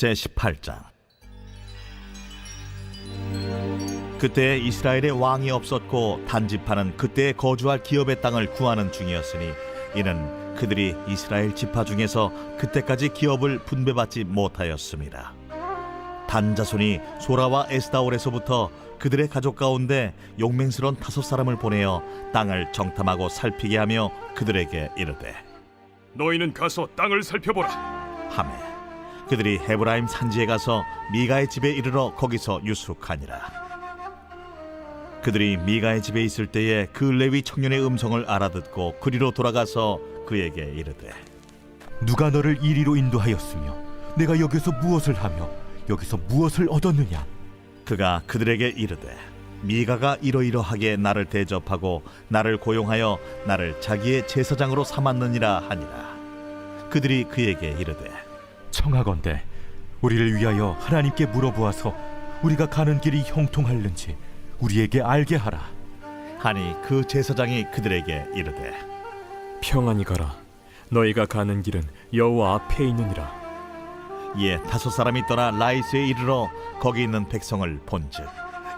제18장. 그때 이스라엘에 왕이 없었고 단지파는 그때 거주할 기업의 땅을 구하는 중이었으니 이는 그들이 이스라엘 지파 중에서 그때까지 기업을 분배받지 못하였습니다. 단 자손이 소라와 에스다올에서부터 그들의 가족 가운데 용맹스러운 5사람을 보내어 땅을 정탐하고 살피게 하며 그들에게 이르되 너희는 가서 땅을 살펴보라 하매 그들이 헤브라임 산지에 가서 미가의 집에 이르러 거기서 유숙하니라. 그들이 미가의 집에 있을 때에 그 레위 청년의 음성을 알아듣고 그리로 돌아가서 그에게 이르되 누가 너를 이리로 인도하였으며 내가 여기서 무엇을 하며 여기서 무엇을 얻었느냐? 그가 그들에게 이르되 미가가 이러이러하게 나를 대접하고 나를 고용하여 나를 자기의 제사장으로 삼았느니라 하니라. 그들이 그에게 이르되 청하건대 우리를 위하여 하나님께 물어보아서 우리가 가는 길이 형통할는지 우리에게 알게 하라. 하니 그 제사장이 그들에게 이르되 평안히 가라. 너희가 가는 길은 여호와 앞에 있느니라. 이에 5사람이 떠나 라이스에 이르러 거기 있는 백성을 본즉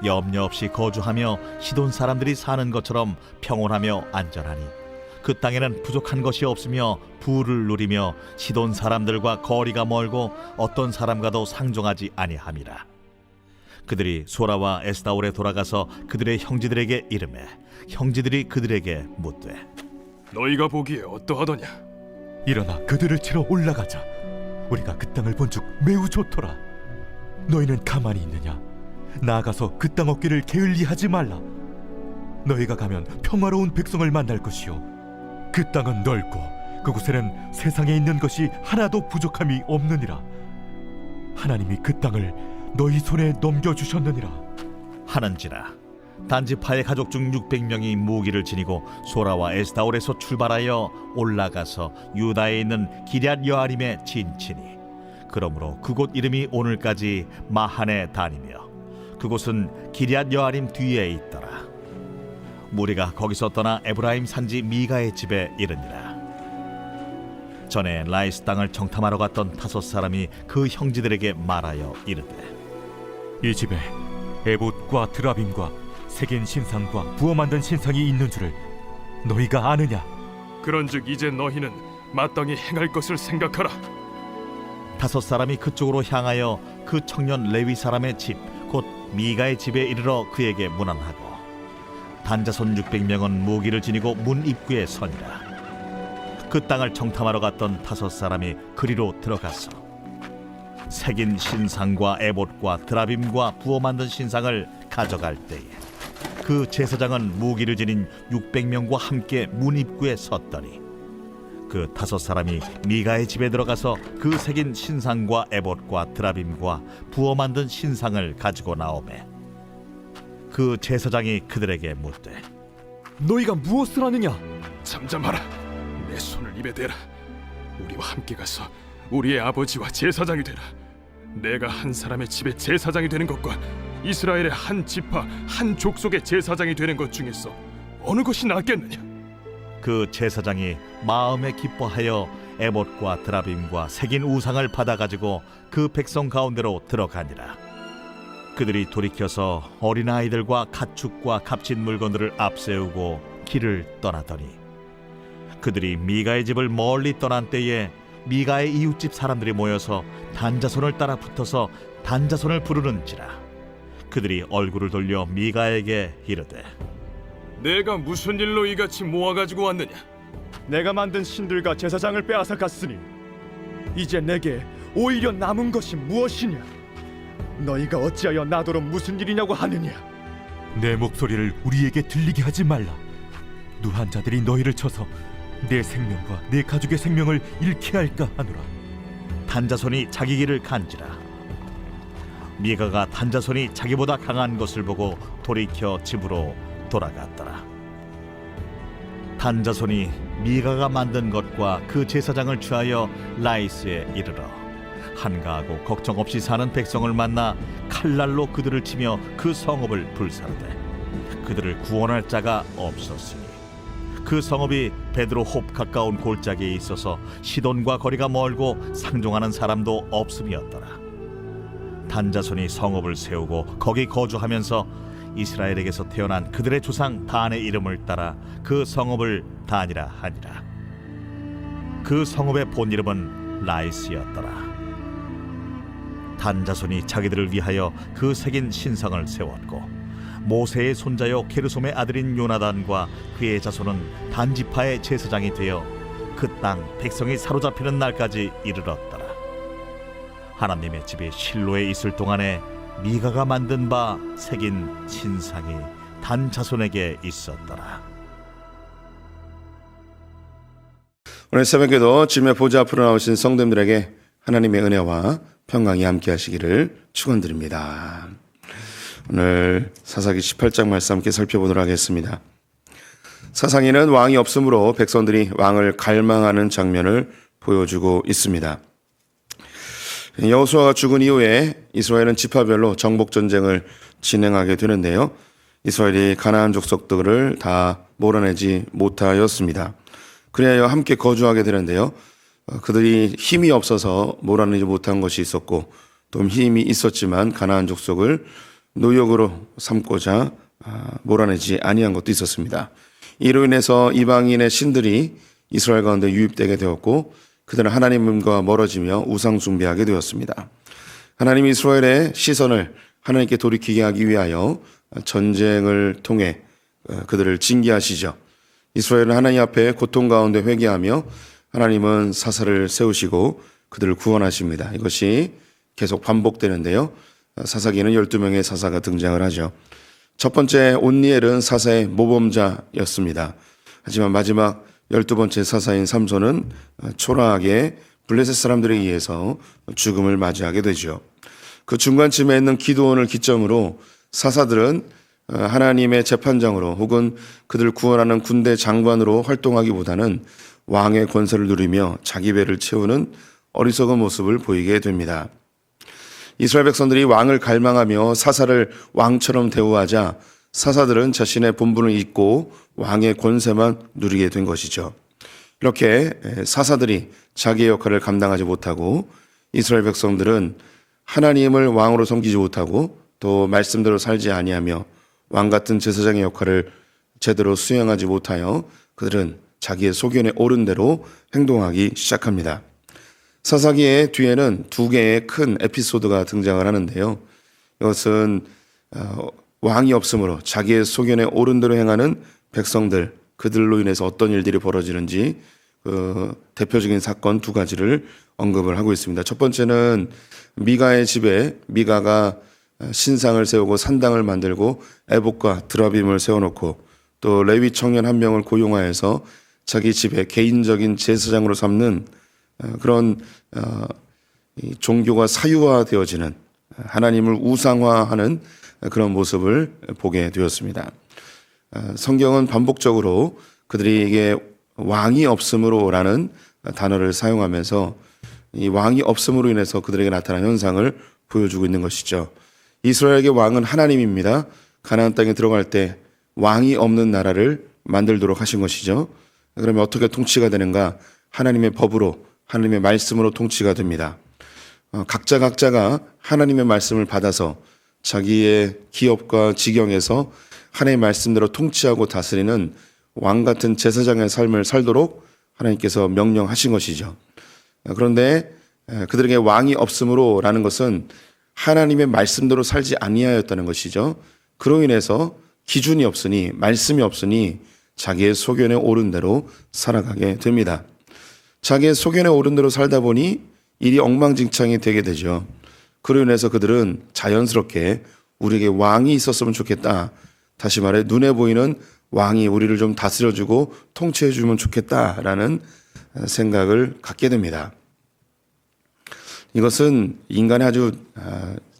염려 없이 거주하며 시돈 사람들이 사는 것처럼 평온하며 안전하니 그 땅에는 부족한 것이 없으며 부를 누리며 시돈 사람들과 거리가 멀고 어떤 사람과도 상종하지 아니함이라. 그들이 소라와 에스다올에 돌아가서 그들의 형제들에게 이르매 형제들이 그들에게 묻되 너희가 보기에 어떠하더냐? 일어나 그들을 치러 올라가자. 우리가 그 땅을 본즉 매우 좋더라. 너희는 가만히 있느냐? 나아가서 그 땅 얻기를 게을리하지 말라. 너희가 가면 평화로운 백성을 만날 것이요 그 땅은 넓고 그곳에는 세상에 있는 것이 하나도 부족함이 없느니라. 하나님이 그 땅을 너희 손에 넘겨주셨느니라 하는지라. 단지파의 가족 중 600명이 무기를 지니고 소라와 에스다올에서 출발하여 올라가서 유다에 있는 기럇 여아림에 진치니 그러므로 그곳 이름이 오늘까지 마하네 단이며 그곳은 기럇 여아림 뒤에 있더라. 무리가 거기서 떠나 에브라임 산지 미가의 집에 이르니라. 전에 라이스 땅을 정탐하러 갔던 5사람이 그 형제들에게 말하여 이르되 이 집에 에봇과 드라빔과 새긴 신상과 부어 만든 신상이 있는 줄을 너희가 아느냐? 그런즉 이제 너희는 마땅히 행할 것을 생각하라. 5사람이 그쪽으로 향하여 그 청년 레위 사람의 집 곧 미가의 집에 이르러 그에게 문안하고 단자손 600명은 무기를 지니고 문 입구에 서니라. 그 땅을 정탐하러 갔던 5사람이 그리로 들어가서 새긴 신상과 에봇과 드라빔과 부어 만든 신상을 가져갈 때에 그 제사장은 무기를 지닌 600명과 함께 문 입구에 섰더니 그 5사람이 미가의 집에 들어가서 그 새긴 신상과 에봇과 드라빔과 부어 만든 신상을 가지고 나오매 그 제사장이 그들에게 묻되 너희가 무엇을 하느냐? 잠잠하라. 내 손을 입에 대라. 우리와 함께 가서 우리의 아버지와 제사장이 되라. 내가 한 사람의 집에 제사장이 되는 것과 이스라엘의 한 지파 한 족속의 제사장이 되는 것 중에서 어느 것이 낫겠느냐? 그 제사장이 마음에 기뻐하여 에봇과 드라빔과 새긴 우상을 받아가지고 그 백성 가운데로 들어가니라. 그들이 돌이켜서 어린아이들과 가축과 값진 물건들을 앞세우고 길을 떠나더니 그들이 미가의 집을 멀리 떠난 때에 미가의 이웃집 사람들이 모여서 단자손을 따라 붙어서 단자손을 부르는지라. 그들이 얼굴을 돌려 미가에게 이르되 내가 무슨 일로 이같이 모아가지고 왔느냐? 내가 만든 신들과 제사장을 빼앗아 갔으니 이제 내게 오히려 남은 것이 무엇이냐? 너희가 어찌하여 나더러 무슨 일이냐고 하느냐? 내 목소리를 우리에게 들리게 하지 말라. 누한 자들이 너희를 쳐서 내 생명과 내 가족의 생명을 잃게 할까 하노라. 단자손이 자기 길을 간지라. 미가가 단자손이 자기보다 강한 것을 보고 돌이켜 집으로 돌아갔더라. 단자손이 미가가 만든 것과 그 제사장을 취하여 라이스에 이르러 한가하고 걱정 없이 사는 백성을 만나 칼날로 그들을 치며 그 성읍을 불사르되 그들을 구원할 자가 없었으니 그 성읍이 베드로홉 가까운 골짜기에 있어서 시돈과 거리가 멀고 상종하는 사람도 없음이었더라. 단자손이 성읍을 세우고 거기 거주하면서 이스라엘에게서 태어난 그들의 조상 단의 이름을 따라 그 성읍을 단이라 하니라. 그 성읍의 본 이름은 라이스였더라. 단자손이 자기들을 위하여 그 새긴 신상을 세웠고 모세의 손자요 게르솜의 아들인 요나단과 그의 자손은 단지파의 제사장이 되어 그 땅 백성이 사로잡히는 날까지 이르렀더라. 하나님의 집이 실로에 있을 동안에 미가가 만든 바 새긴 신상이 단 자손에게 있었더라. 오늘 새벽에도 주님의 보좌 앞으로 나오신 성도님들에게 하나님의 은혜와 평강이 함께 하시기를 축원드립니다. 오늘 사사기 18장 말씀 함께 살펴보도록 하겠습니다. 사사기는 왕이 없으므로 백성들이 왕을 갈망하는 장면을 보여주고 있습니다. 여호수아가 죽은 이후에 이스라엘은 지파별로 정복 전쟁을 진행하게 되는데요. 이스라엘이 가나안 족속들을 다 몰아내지 못하였습니다. 그래야 함께 거주하게 되는데요. 그들이 힘이 없어서 몰아내지 못한 것이 있었고 또 힘이 있었지만 가나안 족속을 노역으로 삼고자 몰아내지 아니한 것도 있었습니다. 이로 인해서 이방인의 신들이 이스라엘 가운데 유입되게 되었고 그들은 하나님과 멀어지며 우상 숭배하게 되었습니다. 하나님이 이스라엘의 시선을 하나님께 돌이키게 하기 위하여 전쟁을 통해 그들을 징계하시죠. 이스라엘은 하나님 앞에 고통 가운데 회개하며 하나님은 사사를 세우시고 그들을 구원하십니다. 이것이 계속 반복되는데요. 사사기는 12명의 사사가 등장을 하죠. 첫 번째 온니엘은 사사의 모범자였습니다. 하지만 마지막 12번째 사사인 삼손은 초라하게 블레셋 사람들에 의해서 죽음을 맞이하게 되죠. 그 중간쯤에 있는 기드온을 기점으로 사사들은 하나님의 재판장으로 혹은 그들을 구원하는 군대 장관으로 활동하기보다는 왕의 권세를 누리며 자기 배를 채우는 어리석은 모습을 보이게 됩니다. 이스라엘 백성들이 왕을 갈망하며 사사를 왕처럼 대우하자 사사들은 자신의 본분을 잊고 왕의 권세만 누리게 된 것이죠. 이렇게 사사들이 자기의 역할을 감당하지 못하고 이스라엘 백성들은 하나님을 왕으로 섬기지 못하고 또 말씀대로 살지 아니하며 왕 같은 제사장의 역할을 제대로 수행하지 못하여 그들은 자기의 소견에 옳은 대로 행동하기 시작합니다. 사사기의 뒤에는 두 개의 큰 에피소드가 등장을 하는데요. 이것은 왕이 없으므로 자기의 소견에 옳은 대로 행하는 백성들, 그들로 인해서 어떤 일들이 벌어지는지 대표적인 사건 두 가지를 언급을 하고 있습니다. 첫 번째는 미가의 집에 미가가 신상을 세우고 산당을 만들고 에봇과 드라빔을 세워놓고 또 레위 청년 한 명을 고용하여서 자기 집에 개인적인 제사장으로 삼는 그런 종교가 사유화되어지는 하나님을 우상화하는 그런 모습을 보게 되었습니다. 성경은 반복적으로 그들에게 왕이 없음으로라는 단어를 사용하면서 이 왕이 없음으로 인해서 그들에게 나타난 현상을 보여주고 있는 것이죠. 이스라엘에게 왕은 하나님입니다. 가나안 땅에 들어갈 때 왕이 없는 나라를 만들도록 하신 것이죠. 그러면 어떻게 통치가 하나님의 법으로 하나님의 말씀으로 통치가 됩니다. 각자가 하나님의 말씀을 받아서 자기의 기업과 지경에서 하나님의 말씀대로 통치하고 다스리는 왕 같은 제사장의 삶을 살도록 하나님께서 명령하신 것이죠. 그런데 그들에게 왕이 없음으로라는 것은 하나님의 말씀대로 살지 아니하였다는 것이죠. 그로 인해서 기준이 없으니 말씀이 없으니 자기의 소견에 옳은 대로 살아가게 됩니다. 자기의 소견에 옳은 대로 살다 보니 일이 엉망진창이 되게 되죠. 그로 인해서 그들은 자연스럽게 우리에게 왕이 있었으면 좋겠다. 다시 말해 눈에 보이는 왕이 우리를 좀 다스려주고 통치해주면 좋겠다라는 생각을 갖게 됩니다. 이것은 인간의 아주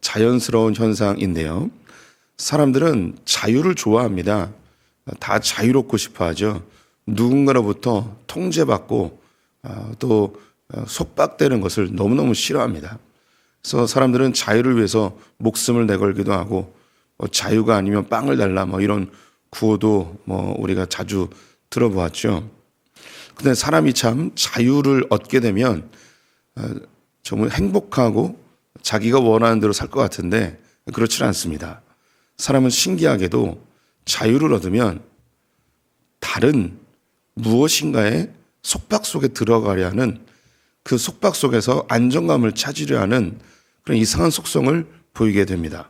자연스러운 현상인데요. 사람들은 자유를 좋아합니다. 다 자유롭고 싶어 하죠. 누군가로부터 통제받고 또 속박되는 것을 너무너무 싫어합니다. 그래서 사람들은 자유를 위해서 목숨을 내걸기도 하고 자유가 아니면 빵을 달라 이런 구호도 우리가 자주 들어보았죠. 근데 사람이 참 자유를 얻게 되면 정말 행복하고 자기가 원하는 대로 살 것 같은데 그렇지 않습니다. 사람은 신기하게도 자유를 얻으면 다른 무엇인가의 속박 속에 들어가려 하는 그 속박 속에서 안정감을 찾으려 하는 그런 이상한 속성을 보이게 됩니다.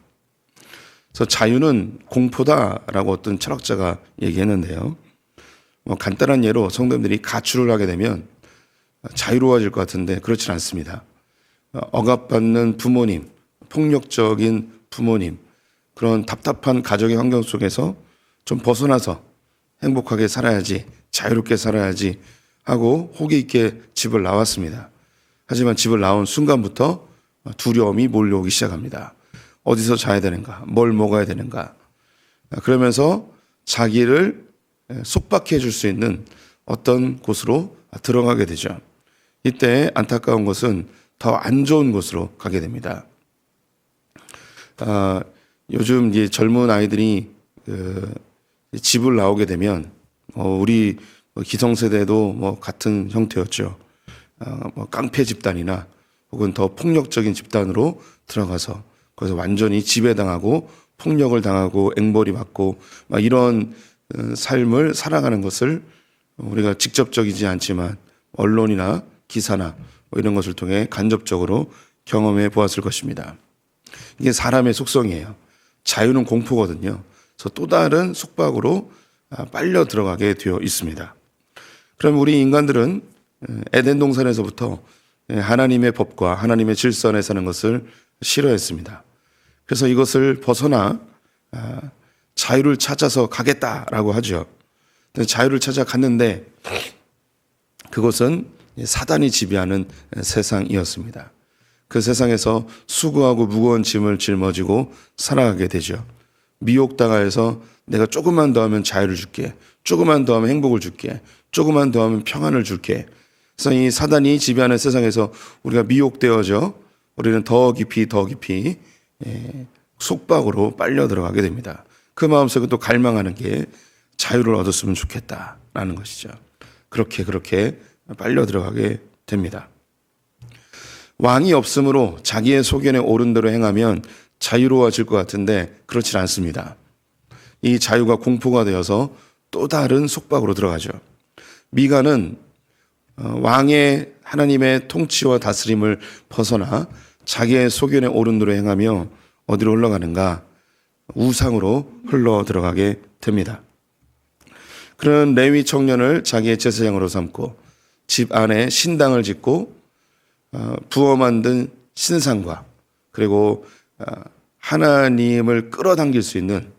그래서 자유는 공포다라고 어떤 철학자가 얘기했는데요. 간단한 예로 성도님들이 가출을 하게 되면 자유로워질 것 같은데 그렇진 않습니다. 억압받는 부모님, 폭력적인 부모님, 그런 답답한 가정의 환경 속에서 좀 벗어나서 행복하게 살아야지, 자유롭게 살아야지 하고 호기 있게 집을 나왔습니다. 하지만 집을 나온 순간부터 두려움이 몰려오기 시작합니다. 어디서 자야 되는가? 뭘 먹어야 되는가? 그러면서 자기를 속박해 줄 수 있는 어떤 곳으로 들어가게 되죠. 이때 안타까운 것은 더 안 좋은 곳으로 가게 됩니다. 요즘 이제 젊은 아이들이 집을 나오게 되면 우리 기성세대도 뭐 같은 형태였죠. 뭐 깡패 집단이나 혹은 더 폭력적인 집단으로 들어가서 거기서 완전히 지배당하고 폭력을 당하고 앵벌이 받고 막 이런 삶을 살아가는 것을 우리가 직접적이지 않지만 언론이나 기사나 뭐 이런 것을 통해 간접적으로 경험해 보았을 것입니다. 이게 사람의 속성이에요. 자유는 공포거든요. 그래서 또 다른 속박으로 빨려 들어가게 되어 있습니다. 그럼 우리 인간들은 에덴 동산에서부터 하나님의 법과 하나님의 질서 안에 사는 것을 싫어했습니다. 그래서 이것을 벗어나 자유를 찾아서 가겠다라고 하죠. 자유를 찾아 갔는데 그것은 사단이 지배하는 세상이었습니다. 그 세상에서 수고하고 무거운 짐을 짊어지고 살아가게 되죠. 미혹당하여서 내가 조금만 더 하면 자유를 줄게, 조금만 더 하면 행복을 줄게, 조금만 더 하면 평안을 줄게. 그래서 이 사단이 지배하는 세상에서 우리가 미혹되어져 우리는 더 깊이 속박으로 빨려 들어가게 됩니다. 그 마음속에 또 갈망하는 게 자유를 얻었으면 좋겠다라는 것이죠. 그렇게 빨려 들어가게 됩니다. 왕이 없으므로 자기의 소견에 옳은 대로 행하면 자유로워질 것 같은데 그렇지 않습니다. 이 자유가 공포가 되어서 또 다른 속박으로 들어가죠. 미가는 왕의 하나님의 통치와 다스림을 벗어나 자기의 소견에 옳은 대로 행하며 어디로 흘러가는가? 우상으로 흘러 들어가게 됩니다. 그런 레위 청년을 자기의 제사장으로 삼고 집 안에 신당을 짓고 부어 만든 신상과 그리고 하나님을 끌어당길 수 있는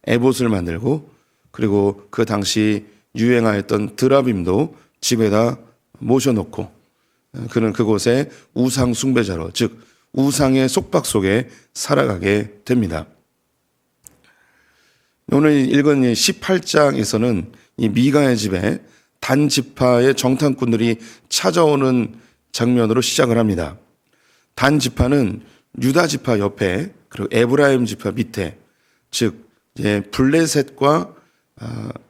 에봇을 만들고 그리고 그 당시 유행하였던 드라빔도 집에다 모셔놓고 그는 그곳에 우상 숭배자로 즉 우상의 속박 속에 살아가게 됩니다. 오늘 읽은 18장에서는 이 미가의 집에 단 지파의 정탐꾼들이 찾아오는 장면으로 시작을 합니다. 단 지파는 유다 지파 옆에 그리고 에브라임 지파 밑에 즉 블레셋과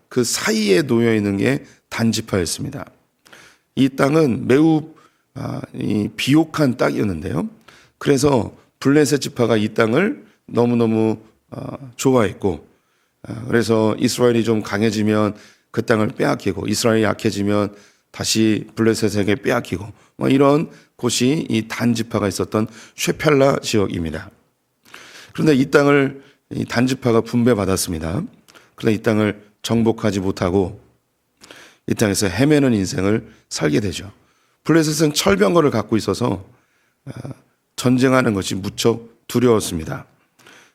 그 사이에 놓여 있는 게 단 지파였습니다. 이 땅은 매우 비옥한 땅이었는데요. 그래서 블레셋 지파가 이 땅을 너무너무 좋아했고 그래서 이스라엘이 좀 강해지면 그 땅을 빼앗기고 이스라엘이 약해지면 다시 블레셋에게 빼앗기고 뭐 이런 곳이 이 단 지파가 있었던 쉐펠라 지역입니다. 그런데 이 땅을 이 단 지파가 분배받았습니다. 그런데 이 땅을 정복하지 못하고 이 땅에서 헤매는 인생을 살게 되죠. 블레셋은 철병거를 갖고 있어서 전쟁하는 것이 무척 두려웠습니다.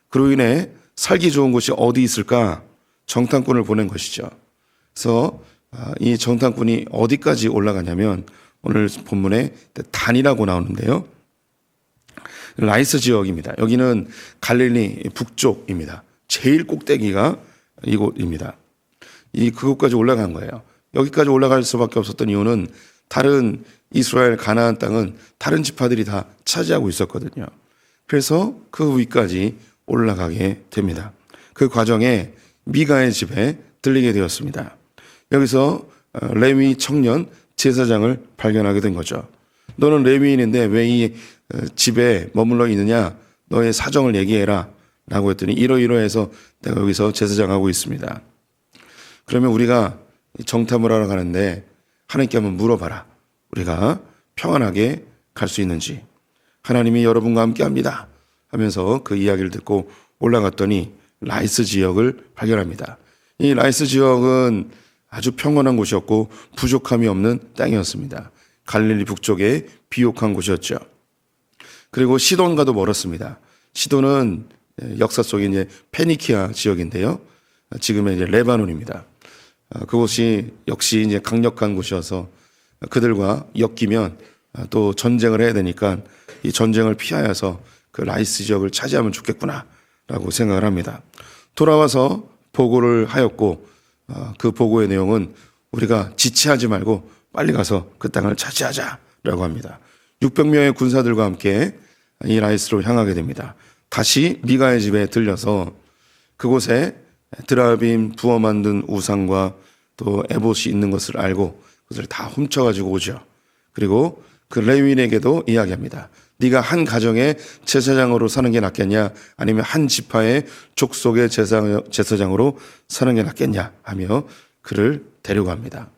그로 인해 살기 좋은 곳이 어디 있을까 정탐꾼을 보낸 것이죠. 그래서 이 정탐꾼이 어디까지 올라가냐면 오늘 본문에 단이라고 나오는데요. 라이스 지역입니다. 여기는 갈릴리 북쪽입니다. 제일 꼭대기가 이곳입니다. 그곳까지 올라간 거예요. 여기까지 올라갈 수밖에 없었던 이유는 다른 이스라엘 가나안 땅은 다른 지파들이 다 차지하고 있었거든요. 그래서 그 위까지 올라가게 됩니다. 그 과정에 미가의 집에 들리게 되었습니다. 여기서 레위 청년 제사장을 발견하게 된 거죠. 너는 레위인인데 왜 이 집에 머물러 있느냐? 너의 사정을 얘기해라 라고 했더니 이러이러해서 내가 여기서 제사장하고 있습니다. 그러면 우리가 정탐을 하러 가는데 하나님께 한번 물어봐라. 우리가 평안하게 갈 수 있는지. 하나님이 여러분과 함께 합니다 하면서 그 이야기를 듣고 올라갔더니 라이스 지역을 발견합니다. 이 라이스 지역은 아주 평온한 곳이었고 부족함이 없는 땅이었습니다. 갈릴리 북쪽에 비옥한 곳이었죠. 그리고 시돈과도 멀었습니다. 시돈은 역사 속에 이제 페니키아 지역인데요. 지금의 이제 레바논입니다. 그곳이 역시 이제 강력한 곳이어서 그들과 엮이면 또 전쟁을 해야 되니까 이 전쟁을 피하여서 그 라이스 지역을 차지하면 좋겠구나라고 생각을 합니다. 돌아와서 보고를 하였고 그 보고의 내용은 우리가 지체하지 말고 빨리 가서 그 땅을 차지하자라고 합니다. 600명의 군사들과 함께 이 라이스로 향하게 됩니다. 다시 미가의 집에 들려서 그곳에 드라빔 부어 만든 우상과 또 에봇이 있는 것을 알고 그것을 다 훔쳐가지고 오죠. 그리고 그 레위인에게도 이야기합니다. 네가 한 가정의 제사장으로 사는 게 낫겠냐 아니면 한 지파의 족속의 제사장으로 사는 게 낫겠냐 하며 그를 데려갑니다.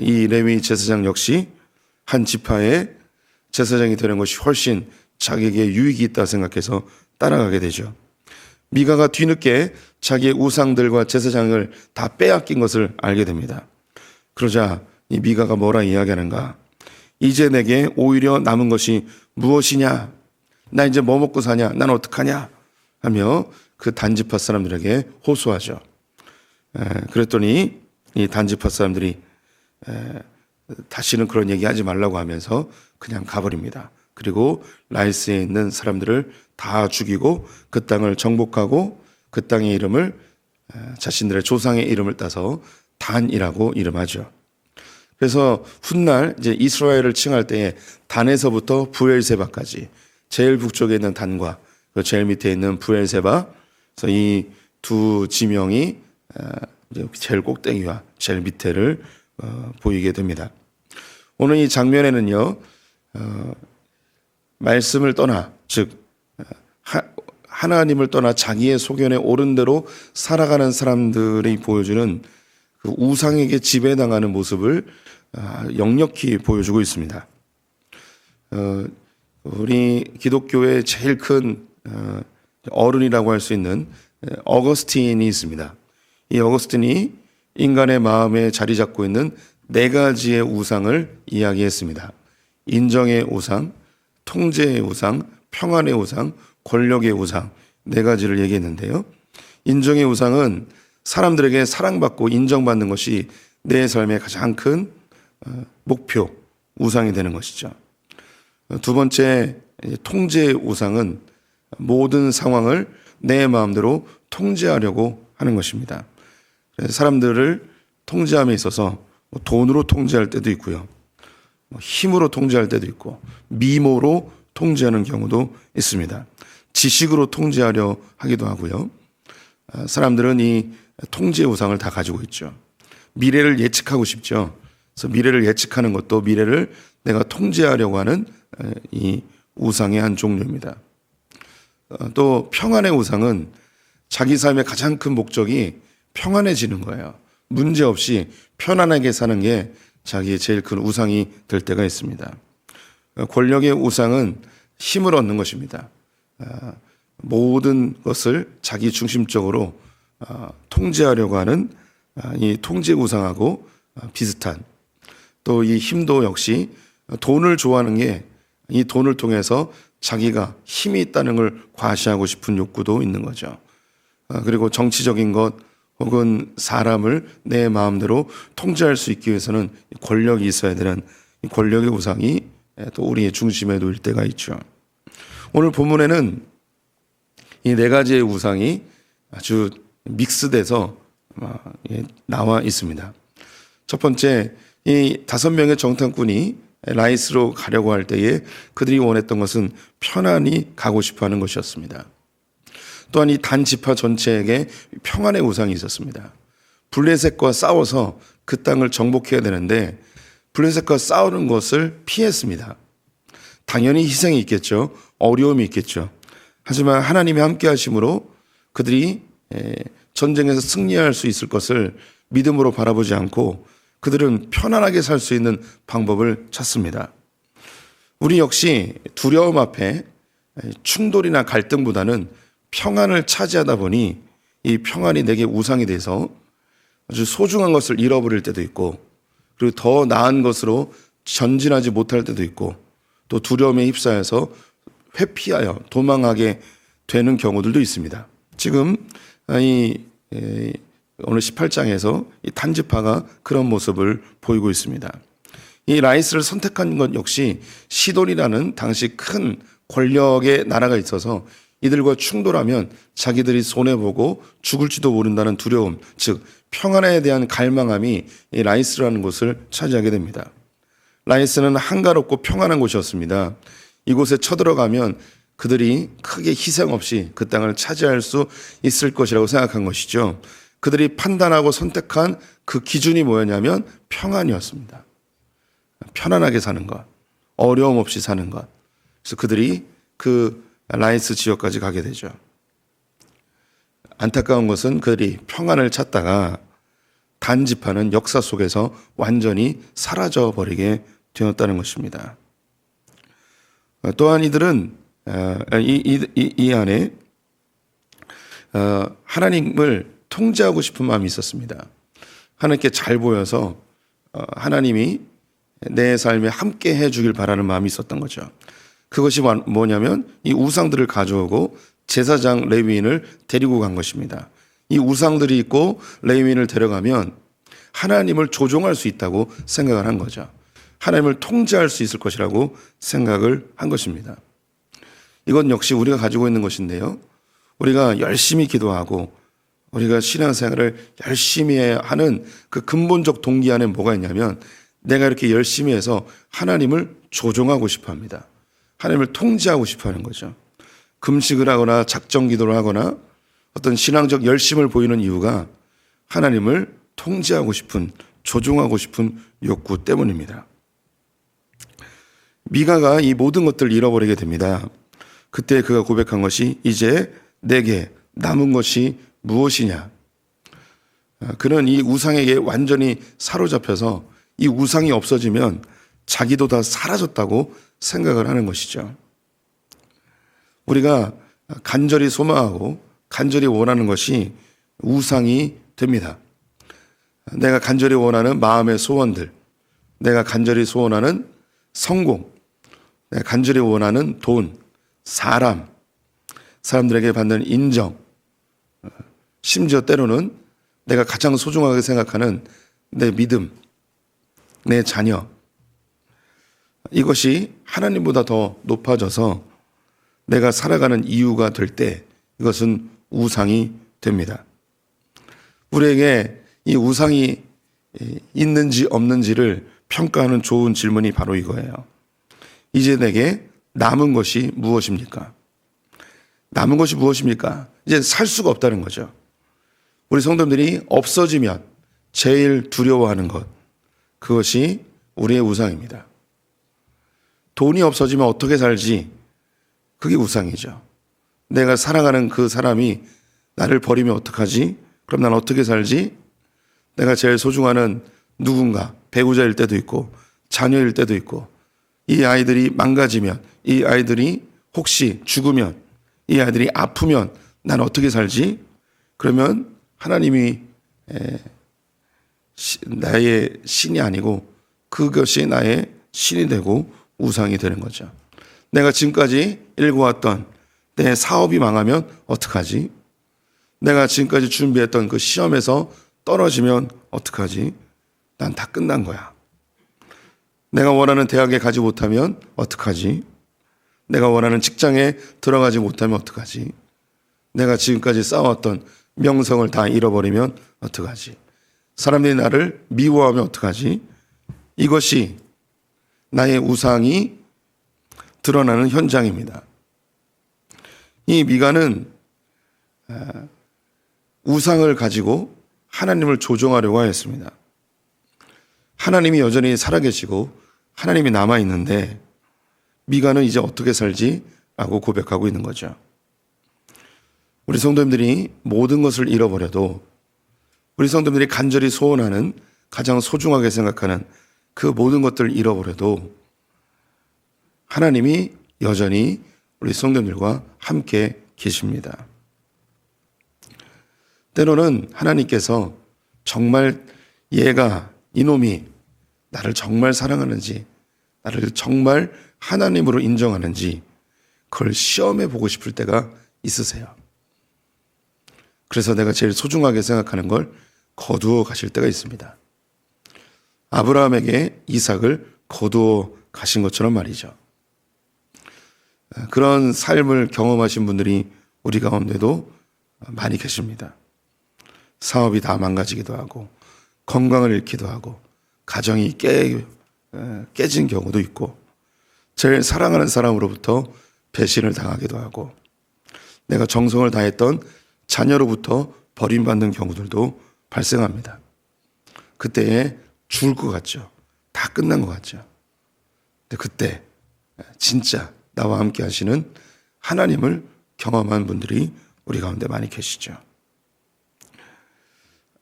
이 레위 제사장 역시 한 지파의 제사장이 되는 것이 훨씬 자기에게 유익이 있다 생각해서 따라가게 되죠. 미가가 뒤늦게 자기의 우상들과 제사장을 다 빼앗긴 것을 알게 됩니다. 그러자 이 미가가 뭐라 이야기하는가? 이제 내게 오히려 남은 것이 무엇이냐? 나 이제 뭐 먹고 사냐? 난 어떡하냐? 하며 그 단지파 사람들에게 호소하죠. 그랬더니 이 단지파 사람들이 다시는 그런 얘기 하지 말라고 하면서 그냥 가버립니다. 그리고 라이스에 있는 사람들을 다 죽이고 그 땅을 정복하고 그 땅의 이름을 자신들의 조상의 이름을 따서 단이라고 이름하죠. 그래서 훗날 이제 이스라엘을 칭할 때에 단에서부터 부엘세바까지 제일 북쪽에 있는 단과 그 제일 밑에 있는 부엘세바, 그래서 이 두 지명이 이제 제일 꼭대기와 제일 밑에를 보이게 됩니다. 오늘 이 장면에는요, 말씀을 떠나 즉 하나님을 떠나 자기의 소견에 옳은 대로 살아가는 사람들이 보여주는 그 우상에게 지배당하는 모습을 역력히 보여주고 있습니다. 우리 기독교의 제일 큰 어른이라고 할 수 있는 어거스틴이 있습니다. 이 어거스틴이 인간의 마음에 자리 잡고 있는 네 가지의 우상을 이야기했습니다. 인정의 우상, 통제의 우상, 평안의 우상, 권력의 우상 네 가지를 얘기했는데요. 인정의 우상은 사람들에게 사랑받고 인정받는 것이 내 삶의 가장 큰 목표, 우상이 되는 것이죠. 두 번째, 통제의 우상은 모든 상황을 내 마음대로 통제하려고 하는 것입니다. 사람들을 통제함에 있어서 돈으로 통제할 때도 있고요. 힘으로 통제할 때도 있고 미모로 통제하는 경우도 있습니다. 지식으로 통제하려 하기도 하고요. 사람들은 이 통제 우상을 다 가지고 있죠. 미래를 예측하고 싶죠. 그래서 미래를 예측하는 것도 미래를 내가 통제하려고 하는 이 우상의 한 종류입니다. 또 평안의 우상은 자기 삶의 가장 큰 목적이 평안해지는 거예요. 문제 없이 편안하게 사는 게 자기의 제일 큰 우상이 될 때가 있습니다. 권력의 우상은 힘을 얻는 것입니다. 모든 것을 자기 중심적으로 통제하려고 하는 이 통제 우상하고 비슷한, 또 이 힘도 역시 돈을 좋아하는 게 이 돈을 통해서 자기가 힘이 있다는 걸 과시하고 싶은 욕구도 있는 거죠. 그리고 정치적인 것 혹은 사람을 내 마음대로 통제할 수 있기 위해서는 권력이 있어야 되는 권력의 우상이 또 우리의 중심에 놓일 때가 있죠. 오늘 본문에는 이 네 가지의 우상이 아주 믹스돼서 나와 있습니다. 첫 번째, 이 5명의 정탐꾼이 라이스로 가려고 할 때에 그들이 원했던 것은 편안히 가고 싶어 하는 것이었습니다. 또한 이 단 지파 전체에게 평안의 우상이 있었습니다. 블레셋과 싸워서 그 땅을 정복해야 되는데 블레셋과 싸우는 것을 피했습니다. 당연히 희생이 있겠죠. 어려움이 있겠죠. 하지만 하나님이 함께 하심으로 그들이 전쟁에서 승리할 수 있을 것을 믿음으로 바라보지 않고 그들은 편안하게 살 수 있는 방법을 찾습니다. 우리 역시 두려움 앞에 충돌이나 갈등보다는 평안을 차지하다 보니 이 평안이 내게 우상이 돼서 아주 소중한 것을 잃어버릴 때도 있고, 그리고 더 나은 것으로 전진하지 못할 때도 있고, 또 두려움에 휩싸여서 회피하여 도망하게 되는 경우들도 있습니다. 지금 오늘 18장에서 이 단지파가 그런 모습을 보이고 있습니다. 이 라이스를 선택한 것 역시 시돈이라는 당시 큰 권력의 나라가 있어서 이들과 충돌하면 자기들이 손해보고 죽을지도 모른다는 두려움, 즉 평안에 대한 갈망함이 이 라이스라는 곳을 차지하게 됩니다. 라이스는 한가롭고 평안한 곳이었습니다. 이곳에 쳐들어가면 그들이 크게 희생 없이 그 땅을 차지할 수 있을 것이라고 생각한 것이죠. 그들이 판단하고 선택한 그 기준이 뭐였냐면 평안이었습니다. 편안하게 사는 것, 어려움 없이 사는 것. 그래서 그들이 그 라이스 지역까지 가게 되죠. 안타까운 것은 그들이 평안을 찾다가 단지파는 역사 속에서 완전히 사라져 버리게 되었다는 것입니다. 또한 이들은 이 안에 하나님을 통제하고 싶은 마음이 있었습니다. 하나님께 잘 보여서 하나님이 내 삶에 함께 해주길 바라는 마음이 있었던 거죠. 그것이 뭐냐면 이 우상들을 가져오고 제사장 레위인을 데리고 간 것입니다. 이 우상들이 있고 레위인을 데려가면 하나님을 조종할 수 있다고 생각을 한 거죠. 하나님을 통제할 수 있을 것이라고 생각을 한 것입니다. 이건 역시 우리가 가지고 있는 것인데요. 우리가 열심히 기도하고 우리가 신앙생활을 열심히 하는 그 근본적 동기 안에 뭐가 있냐면 내가 이렇게 열심히 해서 하나님을 조종하고 싶어 합니다. 하나님을 통제하고 싶어 하는 거죠. 금식을 하거나 작정 기도를 하거나 어떤 신앙적 열심을 보이는 이유가 하나님을 통제하고 싶은, 조종하고 싶은 욕구 때문입니다. 미가가 이 모든 것들을 잃어버리게 됩니다. 그때 그가 고백한 것이 이제 내게 남은 것이 무엇이냐. 그는 이 우상에게 완전히 사로잡혀서 이 우상이 없어지면 자기도 다 사라졌다고 생각을 하는 것이죠. 우리가 간절히 소망하고 간절히 원하는 것이 우상이 됩니다. 내가 간절히 원하는 마음의 소원들, 내가 간절히 소원하는 성공, 내가 간절히 원하는 돈, 사람들에게 받는 인정, 심지어 때로는 내가 가장 소중하게 생각하는 내 믿음, 내 자녀, 이것이 하나님보다 더 높아져서 내가 살아가는 이유가 될 때 이것은 우상이 됩니다. 우리에게 이 우상이 있는지 없는지를 평가하는 좋은 질문이 바로 이거예요. 이제 내게 남은 것이 무엇입니까? 남은 것이 무엇입니까? 이제 살 수가 없다는 거죠. 우리 성도님들이 없어지면 제일 두려워하는 것, 그것이 우리의 우상입니다. 돈이 없어지면 어떻게 살지? 그게 우상이죠. 내가 사랑하는 그 사람이 나를 버리면 어떡하지? 그럼 난 어떻게 살지? 내가 제일 소중하는 누군가, 배우자일 때도 있고 자녀일 때도 있고, 이 아이들이 망가지면, 이 아이들이 혹시 죽으면, 이 아이들이 아프면 난 어떻게 살지? 그러면 하나님이 나의 신이 아니고 그것이 나의 신이 되고 우상이 되는 거죠. 내가 지금까지 일궈왔던 내 사업이 망하면 어떡하지? 내가 지금까지 준비했던 그 시험에서 떨어지면 어떡하지? 난 다 끝난 거야. 내가 원하는 대학에 가지 못하면 어떡하지? 내가 원하는 직장에 들어가지 못하면 어떡하지? 내가 지금까지 쌓아왔던 명성을 다 잃어버리면 어떡하지? 사람들이 나를 미워하면 어떡하지? 이것이 나의 우상이 드러나는 현장입니다. 이 미가는 우상을 가지고 하나님을 조종하려고 하였습니다. 하나님이 여전히 살아계시고 하나님이 남아있는데 미가는 이제 어떻게 살지? 라고 고백하고 있는 거죠. 우리 성도님들이 모든 것을 잃어버려도 우리 성도님들이 간절히 소원하는 가장 소중하게 생각하는 그 모든 것들을 잃어버려도 하나님이 여전히 우리 성도님들과 함께 계십니다. 때로는 하나님께서 정말 이놈이 나를 정말 사랑하는지, 나를 정말 하나님으로 인정하는지 그걸 시험해 보고 싶을 때가 있으세요. 그래서 내가 제일 소중하게 생각하는 걸 거두어 가실 때가 있습니다. 아브라함에게 이삭을 거두어 가신 것처럼 말이죠. 그런 삶을 경험하신 분들이 우리 가운데도 많이 계십니다. 사업이 다 망가지기도 하고 건강을 잃기도 하고 가정이 깨진 경우도 있고 제일 사랑하는 사람으로부터 배신을 당하기도 하고 내가 정성을 다했던 자녀로부터 버림받는 경우들도 발생합니다. 그때에 죽을 것 같죠. 다 끝난 것 같죠. 근데 그때 진짜 나와 함께 하시는 하나님을 경험한 분들이 우리 가운데 많이 계시죠.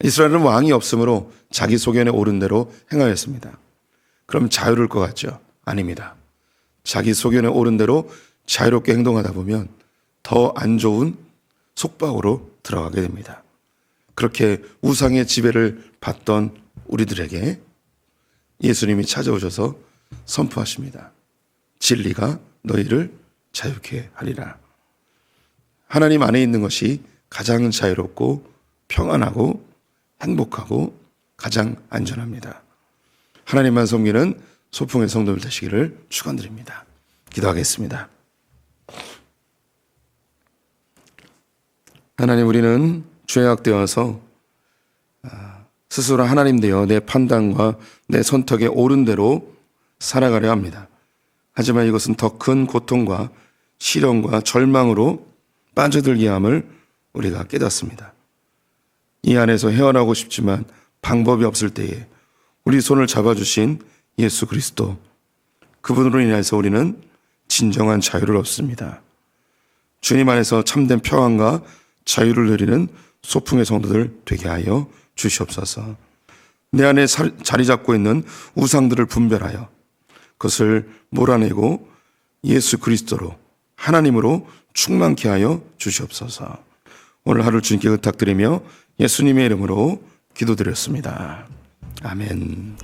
이스라엘은 왕이 없으므로 자기 소견에 옳은 대로 행하였습니다. 그럼 자유로울 것 같죠? 아닙니다. 자기 소견에 옳은 대로 자유롭게 행동하다 보면 더 안 좋은 속박으로 들어가게 됩니다. 그렇게 우상의 지배를 받던 우리들에게 예수님이 찾아오셔서 선포하십니다. 진리가 너희를 자유케 하리라. 하나님 안에 있는 것이 가장 자유롭고 평안하고 행복하고 가장 안전합니다. 하나님만 섬기는 소풍의 성도들 되시기를 축원드립니다. 기도하겠습니다. 하나님, 우리는 죄악되어서 스스로 하나님 되어 내 판단과 내 선택에 옳은 대로 살아가려 합니다. 하지만 이것은 더 큰 고통과 시련과 절망으로 빠져들게 함을 우리가 깨닫습니다. 이 안에서 헤어나오고 싶지만 방법이 없을 때에 우리 손을 잡아주신 예수 그리스도, 그분으로 인해서 우리는 진정한 자유를 얻습니다. 주님 안에서 참된 평안과 자유를 누리는 소풍의 성도들 되게 하여 주시옵소서. 내 안에 자리 잡고 있는 우상들을 분별하여 그것을 몰아내고 예수 그리스도로 하나님으로 충만케 하여 주시옵소서. 오늘 하루 주님께 부탁드리며 예수님의 이름으로 기도드렸습니다. 아멘.